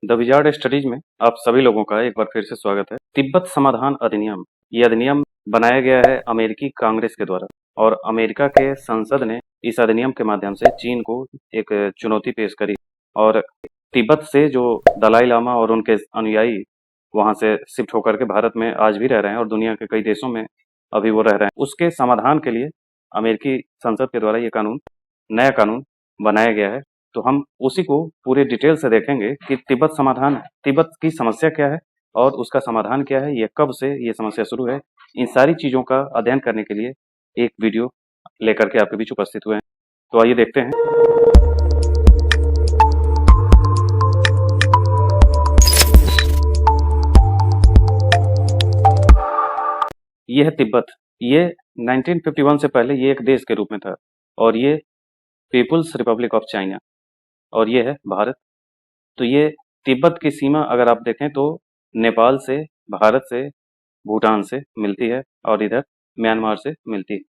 The wizard studies में आप सभी लोगों का एक बार फिर से स्वागत है। तिब्बत समाधान अधिनियम, ये अधिनियम बनाया गया है अमेरिकी कांग्रेस के द्वारा और अमेरिका के संसद ने इस अधिनियम के माध्यम से चीन को एक चुनौती पेश करी और तिब्बत से जो दलाई लामा और उनके अनुयायी वहां से शिफ्ट होकर के भारत में आज भी रह रहे हैं और दुनिया के कई देशों में अभी वो रह रहे हैं, उसके समाधान के लिए अमेरिकी संसद के द्वारा ये नया कानून बनाया गया है। तो हम उसी को पूरे डिटेल से देखेंगे कि तिब्बत की समस्या क्या है और उसका समाधान क्या है, ये कब से ये समस्या शुरू है। इन सारी चीजों का अध्ययन करने के लिए एक वीडियो लेकर के आपके बीच उपस्थित हुए हैं। तो आइए देखते हैं। ये है तिब्बत। ये 1951 से पहले ये एक देश के रूप में था और ये पीपुल्स रिपब्लिक ऑफ चाइना और ये है भारत। तो ये तिब्बत की सीमा अगर आप देखें तो नेपाल से, भारत से, भूटान से मिलती है और इधर म्यांमार से मिलती है।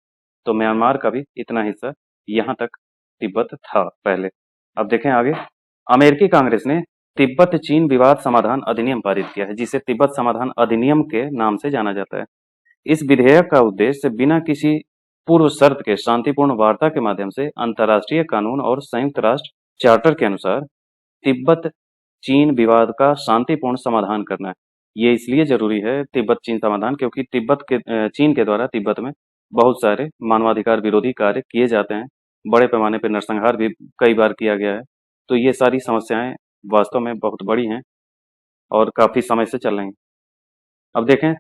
तो म्यांमार का भी इतना हिस्सा यहाँ तक तिब्बत था पहले। अब देखें आगे। अमेरिकी कांग्रेस ने तिब्बत चीन विवाद समाधान अधिनियम पारित किया है, जिसे तिब्बत समाधान अधिनियम के नाम से जाना जाता है। इस विधेयक का उद्देश्य बिना किसी पूर्व शर्त के शांतिपूर्ण वार्ता के माध्यम से अंतर्राष्ट्रीय कानून और संयुक्त राष्ट्र चार्टर के अनुसार तिब्बत चीन विवाद का शांतिपूर्ण समाधान करना है। ये इसलिए जरूरी है तिब्बत चीन समाधान, क्योंकि चीन के द्वारा तिब्बत में बहुत सारे मानवाधिकार विरोधी कार्य किए जाते हैं। बड़े पैमाने पर नरसंहार भी कई बार किया गया है। तो ये सारी समस्याएं वास्तव में बहुत बड़ी हैं और काफी समय से चल रही हैं। अब देखें,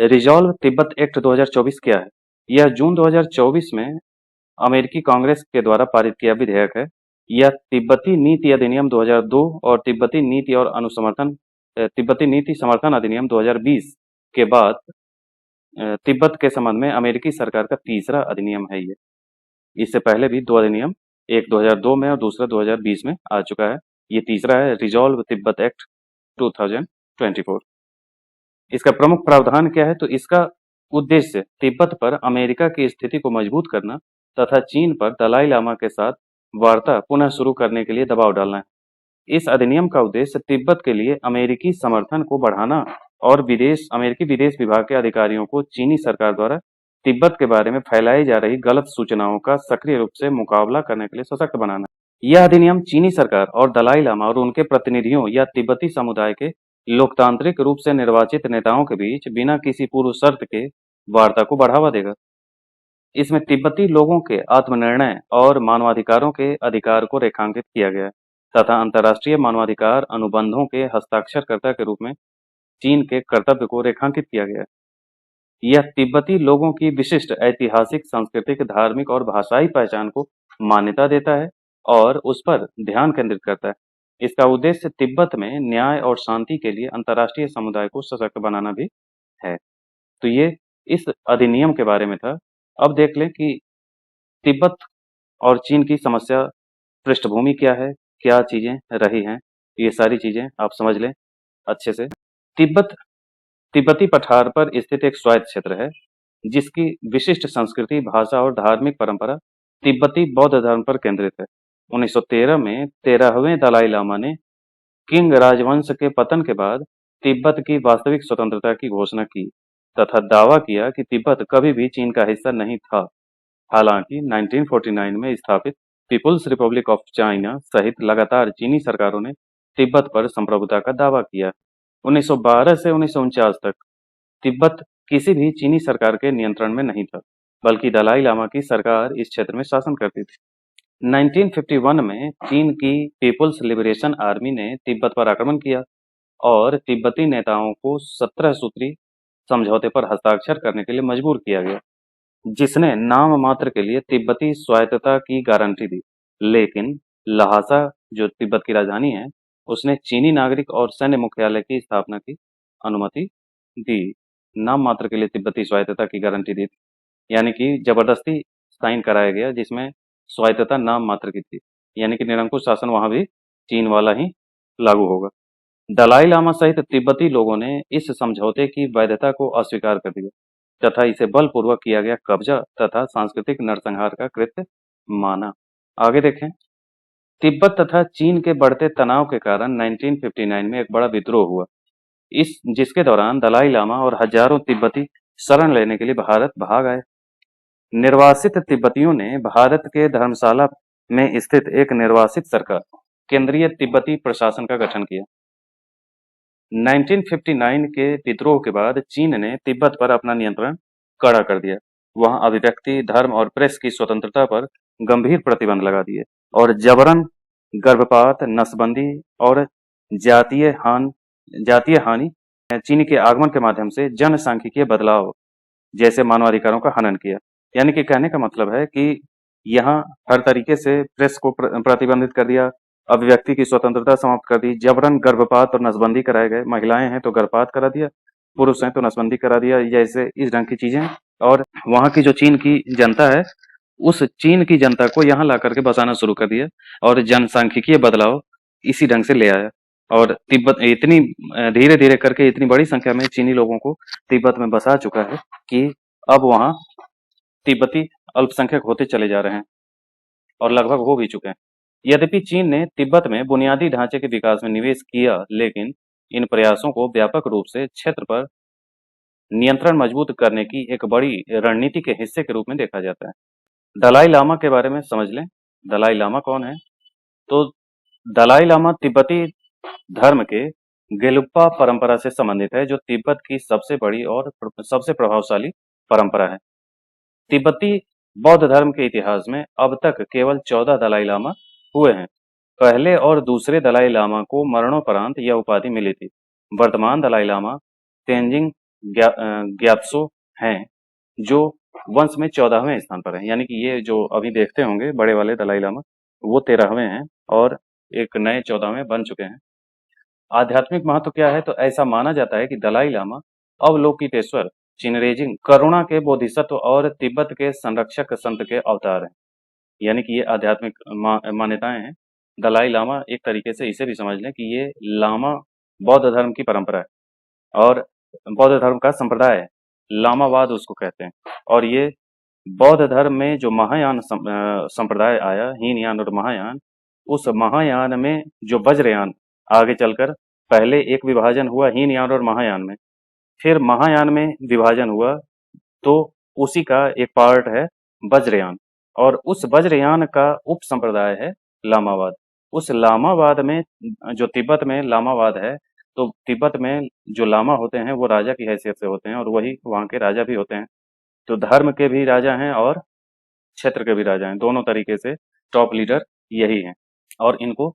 रिजॉल्व तिब्बत एक्ट 2024 क्या है। यह जून 2024 में अमेरिकी कांग्रेस के द्वारा पारित किया विधेयक है। यह तिब्बती नीति अधिनियम 2002 और तिब्बती नीति समर्थन अधिनियम 2020 के बाद तिब्बत के संबंध में अमेरिकी सरकार का तीसरा अधिनियम है। ये इससे पहले भी 2 अधिनियम, एक 2002 में और दूसरा 2020 में आ चुका है। ये तीसरा है, रिजॉल्व तिब्बत एक्ट 2024। इसका प्रमुख प्रावधान क्या है, तो इसका उद्देश्य तिब्बत पर अमेरिका की स्थिति को मजबूत करना तथा चीन पर दलाई लामा के साथ वार्ता पुनः शुरू करने के लिए दबाव डालना है। इस अधिनियम का उद्देश्य तिब्बत के लिए अमेरिकी समर्थन को बढ़ाना और अमेरिकी विदेश विभाग के अधिकारियों को चीनी सरकार द्वारा तिब्बत के बारे में फैलाई जा रही गलत सूचनाओं का सक्रिय रूप से मुकाबला करने के लिए सशक्त बनाना। यह अधिनियम चीनी सरकार और दलाई लामा और उनके प्रतिनिधियों या तिब्बती समुदाय के लोकतांत्रिक रूप से निर्वाचित नेताओं के बीच बिना किसी पूर्व शर्त के वार्ता को बढ़ावा देगा। इसमें तिब्बती लोगों के आत्मनिर्णय और मानवाधिकारों के अधिकार को रेखांकित किया गया है तथा अंतर्राष्ट्रीय मानवाधिकार अनुबंधों के हस्ताक्षरकर्ता के रूप में चीन के कर्तव्य को रेखांकित किया गया है। यह तिब्बती लोगों की विशिष्ट ऐतिहासिक, सांस्कृतिक, धार्मिक और भाषाई पहचान को मान्यता देता है और उस पर ध्यान केंद्रित करता है। इसका उद्देश्य तिब्बत में न्याय और शांति के लिए अंतर्राष्ट्रीय समुदाय को सशक्त बनाना भी है। तो ये इस अधिनियम के बारे में था। अब देख लें कि तिब्बत और चीन की समस्या पृष्ठभूमि क्या है, क्या चीजें रही हैं। ये सारी चीजें आप समझ लें अच्छे से। तिब्बती पठार पर स्थित एक स्वायत्त क्षेत्र है जिसकी विशिष्ट संस्कृति, भाषा और धार्मिक परंपरा तिब्बती बौद्ध धर्म पर केंद्रित है। 1913 में 13वें दलाई लामा ने किंग राजवंश के पतन के बाद तिब्बत की वास्तविक स्वतंत्रता की घोषणा की तथा दावा किया कि तिब्बत कभी भी चीन का हिस्सा नहीं था। हालांकि 1949 में स्थापित पीपुल्स रिपब्लिक ऑफ चाइना सहित लगातार चीनी सरकारों ने तिब्बत पर संप्रभुता का दावा किया। 1912 से 1949 तक तिब्बत किसी भी चीनी सरकार के नियंत्रण में नहीं था, बल्कि दलाई लामा की सरकार इस क्षेत्र में शासन करती थी। 1951 में चीन की पीपुल्स लिबरेशन आर्मी ने तिब्बत पर आक्रमण किया और तिब्बती नेताओं को 17 सूत्री समझौते पर हस्ताक्षर करने के लिए मजबूर किया गया, जिसने नाम मात्र के लिए तिब्बती स्वायत्तता की गारंटी दी। लेकिन लहासा, जो तिब्बत की राजधानी है, उसने चीनी नागरिक और सैन्य मुख्यालय की स्थापना की अनुमति दी। नाम मात्र के लिए तिब्बती स्वायत्तता की गारंटी दी थी, यानी कि जबरदस्ती साइन कराया गया, जिसमें स्वायत्तता नाम मात्र की थी, यानी कि निरंकुश शासन वहां भी चीन वाला ही लागू होगा। दलाई लामा सहित तिब्बती लोगों ने इस समझौते की वैधता को अस्वीकार कर दिया तथा इसे बलपूर्वक किया गया कब्जा तथा सांस्कृतिक नरसंहार का कृत्य माना। आगे देखें। तिब्बत तथा चीन के बढ़ते तनाव के कारण 1959 में एक बड़ा विद्रोह हुआ। जिसके दौरान दलाई लामा और हजारों तिब्बती शरण लेने के लिए भारत भाग आए। निर्वासित तिब्बतियों ने भारत के धर्मशाला में स्थित एक निर्वासित सरकार, केंद्रीय तिब्बती प्रशासन का गठन किया। 1959 के विद्रोह के बाद चीन ने तिब्बत पर अपना नियंत्रण कड़ा कर दिया। वहां अभिव्यक्ति, धर्म और प्रेस की स्वतंत्रता पर गंभीर प्रतिबंध लगा दिए और जबरन गर्भपात, नसबंदी और जातीय हानि चीनी के आगमन के माध्यम से जनसांख्यिकीय बदलाव जैसे मानवाधिकारों का हनन किया। यानी कि कहने का मतलब है कि यहाँ हर तरीके से प्रेस को प्रतिबंधित कर दिया, अभिव्यक्ति की स्वतंत्रता समाप्त कर दी, जबरन गर्भपात और नसबंदी कराए गए। महिलाएं हैं तो गर्भपात करा दिया, पुरुष हैं तो नसबंदी करा दिया, जैसे इस ढंग की चीजें। और वहाँ की जो चीन की जनता है, उस चीन की जनता को यहाँ ला करके बसाना शुरू कर दिया और जनसांख्यिकीय बदलाव इसी ढंग से ले आया। और तिब्बत इतनी धीरे धीरे करके इतनी बड़ी संख्या में चीनी लोगों को तिब्बत में बसा चुका है कि अब वहाँ तिब्बती अल्पसंख्यक होते चले जा रहे हैं और लगभग हो भी चुके हैं। यद्यपि चीन ने तिब्बत में बुनियादी ढांचे के विकास में निवेश किया, लेकिन इन प्रयासों को व्यापक रूप से क्षेत्र पर नियंत्रण मजबूत करने की एक बड़ी रणनीति के हिस्से के रूप में देखा जाता है। दलाई लामा के बारे में समझ लें। दलाई लामा कौन है? तो दलाई लामा तिब्बती धर्म के गेलुप्पा परंपरा से संबंधित है, जो तिब्बत की सबसे बड़ी और सबसे प्रभावशाली परंपरा है। तिब्बती बौद्ध धर्म के इतिहास में अब तक केवल 14 दलाई लामा हुए हैं। पहले और दूसरे दलाई लामा को मरणोपरांत यह उपाधि मिली थी। वर्तमान दलाई लामा तेंजिंग ग्यात्सो हैं, जो वंश में 14वें स्थान पर है। यानी कि ये जो अभी देखते होंगे बड़े वाले दलाई लामा, वो 13वें हैं और एक नए 14वें बन चुके हैं। आध्यात्मिक महत्व क्या है? तो ऐसा माना जाता है कि दलाई लामा अवलोकितेश्वर चिनरेजिंग करुणा के बोधिसत्व और तिब्बत के संरक्षक संत के अवतार हैं। यानी कि ये आध्यात्मिक मान्यताएं हैं। दलाई लामा एक तरीके से इसे भी समझ लें कि ये लामा बौद्ध धर्म की परंपरा है और बौद्ध धर्म का संप्रदाय है, लामावाद उसको कहते हैं। और ये बौद्ध धर्म में जो महायान संप्रदाय आया, हीनयान और महायान, उस महायान में जो वज्रयान आगे चलकर पहले एक विभाजन हुआ हीनयान और महायान में, फिर महायान में विभाजन हुआ, तो उसी का एक पार्ट है वज्रयान और उस वज्रयान का उप संप्रदाय है लामावाद। उस लामावाद में जो तिब्बत में लामावाद है, तो तिब्बत में जो लामा होते हैं वो राजा की हैसियत से होते हैं और वही वहाँ के राजा भी होते हैं। तो धर्म के भी राजा हैं और क्षेत्र के भी राजा हैं, दोनों तरीके से टॉप लीडर यही हैं। और इनको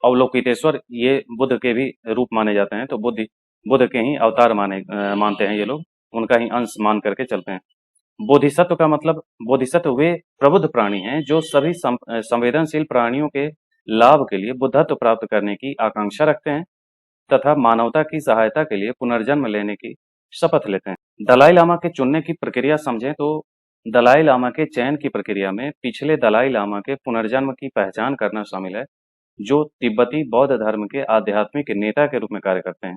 अवलोकितेश्वर ये बुद्ध के भी रूप माने जाते हैं, तो बुद्ध के ही अवतार मानते हैं ये लोग, उनका ही अंश मान करके चलते हैं। बोधिसत्व का मतलब, बोधिसत्व वे प्रबुद्ध प्राणी हैं जो सभी संवेदनशील प्राणियों के लाभ के लिए बुद्धत्व प्राप्त करने की आकांक्षा रखते हैं तथा मानवता की सहायता के लिए पुनर्जन्म लेने की शपथ लेते हैं। दलाई लामा के चुनने की प्रक्रिया समझें तो दलाई लामा के चयन की प्रक्रिया में पिछले दलाई लामा के पुनर्जन्म की पहचान करना शामिल है, जो तिब्बती बौद्ध धर्म के आध्यात्मिक नेता के रूप में कार्य करते हैं।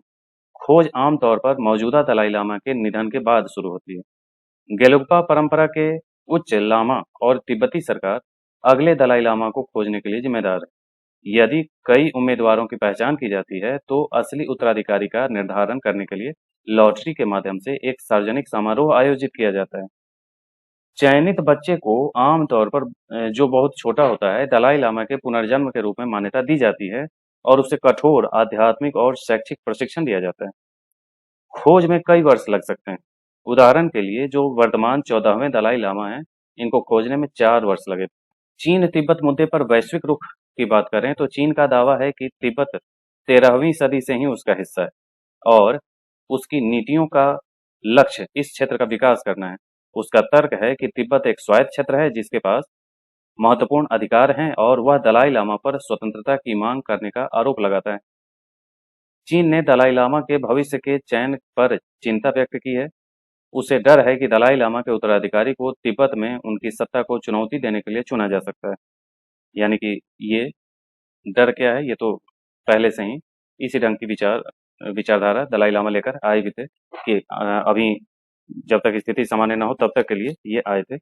खोज आमतौर पर मौजूदा दलाई लामा के निधन के बाद शुरू होती है। गेलुप्पा परंपरा के उच्च लामा और तिब्बती सरकार अगले दलाई लामा को खोजने के लिए जिम्मेदार है। यदि कई उम्मीदवारों की पहचान की जाती है, तो असली उत्तराधिकारी का निर्धारण करने के लिए लॉटरी के माध्यम से एक सार्वजनिक समारोह आयोजित किया जाता है। चयनित बच्चे को आमतौर पर जो बहुत छोटा होता है, दलाई लामा के पुनर्जन्म के रूप में मान्यता दी जाती है और उसे कठोर आध्यात्मिक और शैक्षिक प्रशिक्षण दिया जाता है। खोज में कई वर्ष लग सकते हैं। उदाहरण के लिए जो वर्तमान 14वें दलाई लामा हैं, इनको खोजने में 4 वर्ष लगे। चीन तिब्बत मुद्दे पर वैश्विक रुख की बात करें तो चीन का दावा है कि तिब्बत 13वीं सदी से ही उसका हिस्सा है और उसकी नीतियों का लक्ष्य इस क्षेत्र का विकास करना है। उसका तर्क है कि तिब्बत एक स्वायत्त क्षेत्र है जिसके पास महत्वपूर्ण अधिकार हैं और वह दलाई लामा पर स्वतंत्रता की मांग करने का आरोप लगाता है। चीन ने दलाई लामा के भविष्य के चयन पर चिंता व्यक्त की है। उसे डर है कि दलाई लामा के उत्तराधिकारी को तिब्बत में उनकी सत्ता को चुनौती देने के लिए चुना जा सकता है। यानी कि ये डर क्या है? ये तो पहले से ही इसी ढंग की विचारधारा दलाई लामा लेकर आए भी थे कि अभी जब तक स्थिति सामान्य ना हो तब तक के लिए ये आए थे।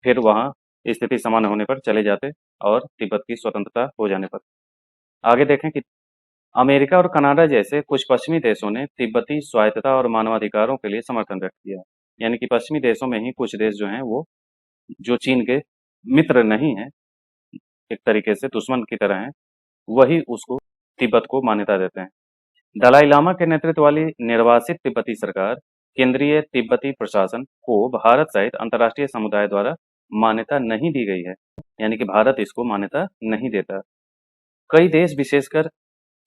फिर वहाँ स्थिति सामान्य होने पर चले जाते और तिब्बत की स्वतंत्रता हो जाने पर। आगे देखें कि अमेरिका और कनाडा जैसे कुछ पश्चिमी देशों ने तिब्बती स्वायत्तता और मानवाधिकारों के लिए समर्थन व्यक्त किया। यानी कि पश्चिमी देशों में ही कुछ देश जो हैं वो जो चीन के मित्र नहीं हैं, एक तरीके से दुश्मन की तरह हैं, वही उसको तिब्बत को मान्यता देते हैं। दलाई लामा के नेतृत्व वाली निर्वासित तिब्बती सरकार केंद्रीय तिब्बती प्रशासन को भारत सहित अंतर्राष्ट्रीय समुदाय द्वारा मान्यता नहीं दी गई है। यानी कि भारत इसको मान्यता नहीं देता। कई देश विशेषकर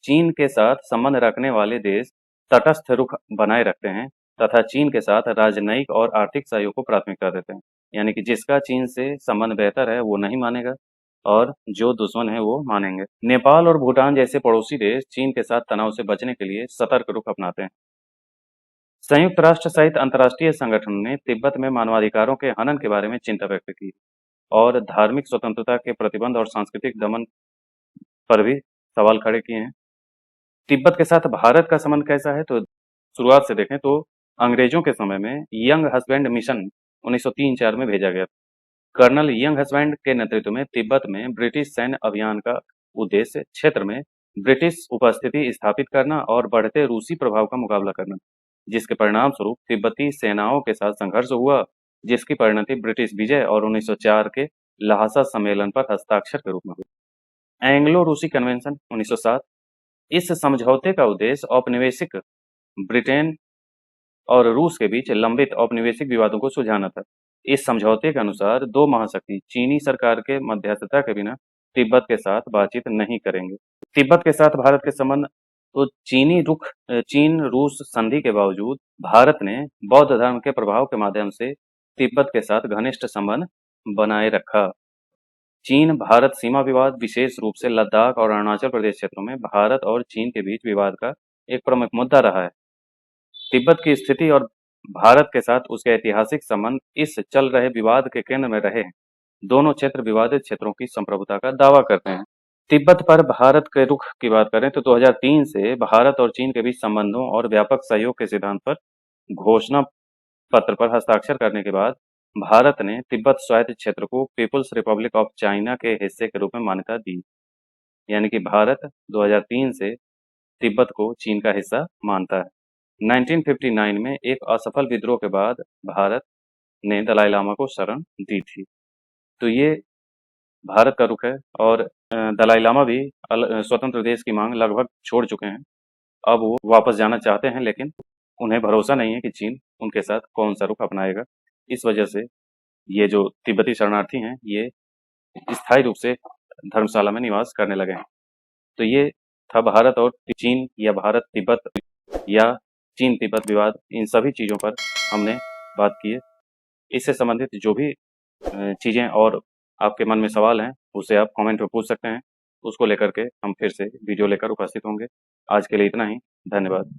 चीन के साथ संबंध रखने वाले देश तटस्थ रुख बनाए रखते हैं तथा चीन के साथ राजनयिक और आर्थिक सहयोग को प्राथमिकता देते हैं। यानी कि जिसका चीन से संबंध बेहतर है वो नहीं मानेगा और जो दुश्मन है वो मानेंगे। नेपाल और भूटान जैसे पड़ोसी देश चीन के साथ तनाव से बचने के लिए सतर्क रुख अपनाते हैं। संयुक्त राष्ट्र सहित अंतर्राष्ट्रीय संगठनों ने तिब्बत में मानवाधिकारों के हनन के बारे में चिंता व्यक्त की और धार्मिक स्वतंत्रता के प्रतिबंध और सांस्कृतिक दमन पर भी सवाल खड़े किए हैं। तिब्बत के साथ भारत का संबंध कैसा है, तो शुरुआत से देखें तो अंग्रेजों के समय में यंग हस्बैंड मिशन 1903-4 में भेजा गया। कर्नल यंग हस्बैंड के नेतृत्व में तिब्बत में ब्रिटिश सैन्य अभियान का उद्देश्य क्षेत्र में ब्रिटिश उपस्थिति स्थापित करना और बढ़ते रूसी प्रभाव का मुकाबला करना, जिसके परिणाम स्वरूप तिब्बती सेनाओं के साथ संघर्ष हुआ, जिसकी परिणति ब्रिटिश विजय और 1904 के लहासा सम्मेलन पर हस्ताक्षर के रूप में हुई। एंग्लो रूसी कन्वेंशन 1907। इस समझौते का उद्देश्य औपनिवेशिक ब्रिटेन और रूस के बीच लंबित औपनिवेशिक विवादों को सुलझाना था। इस समझौते के अनुसार दो महाशक्ति चीनी सरकार के मध्यस्थता के बिना तिब्बत के साथ बातचीत नहीं करेंगे। तिब्बत के साथ भारत के संबंध, तो चीन रूस संधि के बावजूद भारत ने बौद्ध धर्म के प्रभाव के माध्यम से तिब्बत के साथ घनिष्ठ संबंध बनाए रखा। चीन भारत सीमा विवाद, विशेष रूप से लद्दाख और अरुणाचल प्रदेश क्षेत्रों में भारत और चीन के बीच विवाद का एक प्रमुख मुद्दा रहा है। तिब्बत की स्थिति और भारत के साथ उसके ऐतिहासिक संबंध इस चल रहे विवाद के केंद्र में रहे हैं। दोनों क्षेत्र विवादित क्षेत्रों की संप्रभुता का दावा करते हैं। तिब्बत पर भारत के रुख की बात करें तो 2003 से भारत और चीन के बीच संबंधों और व्यापक सहयोग के सिद्धांत पर घोषणा पत्र पर हस्ताक्षर करने के बाद भारत ने तिब्बत स्वायत्त क्षेत्र को पीपुल्स रिपब्लिक ऑफ चाइना के हिस्से के रूप में मान्यता दी। यानी कि भारत 2003 से तिब्बत को चीन का हिस्सा मानता है। 1959 में एक असफल विद्रोह के बाद भारत ने दलाई लामा को शरण दी थी। तो ये भारत का रुख है और दलाई लामा भी स्वतंत्र देश की मांग लगभग छोड़ चुके हैं। अब वो वापस जाना चाहते हैं, लेकिन उन्हें भरोसा नहीं है कि चीन उनके साथ कौन सा रुख अपनाएगा। इस वजह से ये जो तिब्बती शरणार्थी हैं ये स्थायी रूप से धर्मशाला में निवास करने लगे हैं। तो ये था भारत और चीन या भारत तिब्बत या चीन तिब्बत विवाद, इन सभी चीज़ों पर हमने बात की है। इससे संबंधित जो भी चीज़ें और आपके मन में सवाल हैं उसे आप कमेंट में पूछ सकते हैं। उसको लेकर के हम फिर से वीडियो लेकर उपस्थित होंगे। आज के लिए इतना ही। धन्यवाद।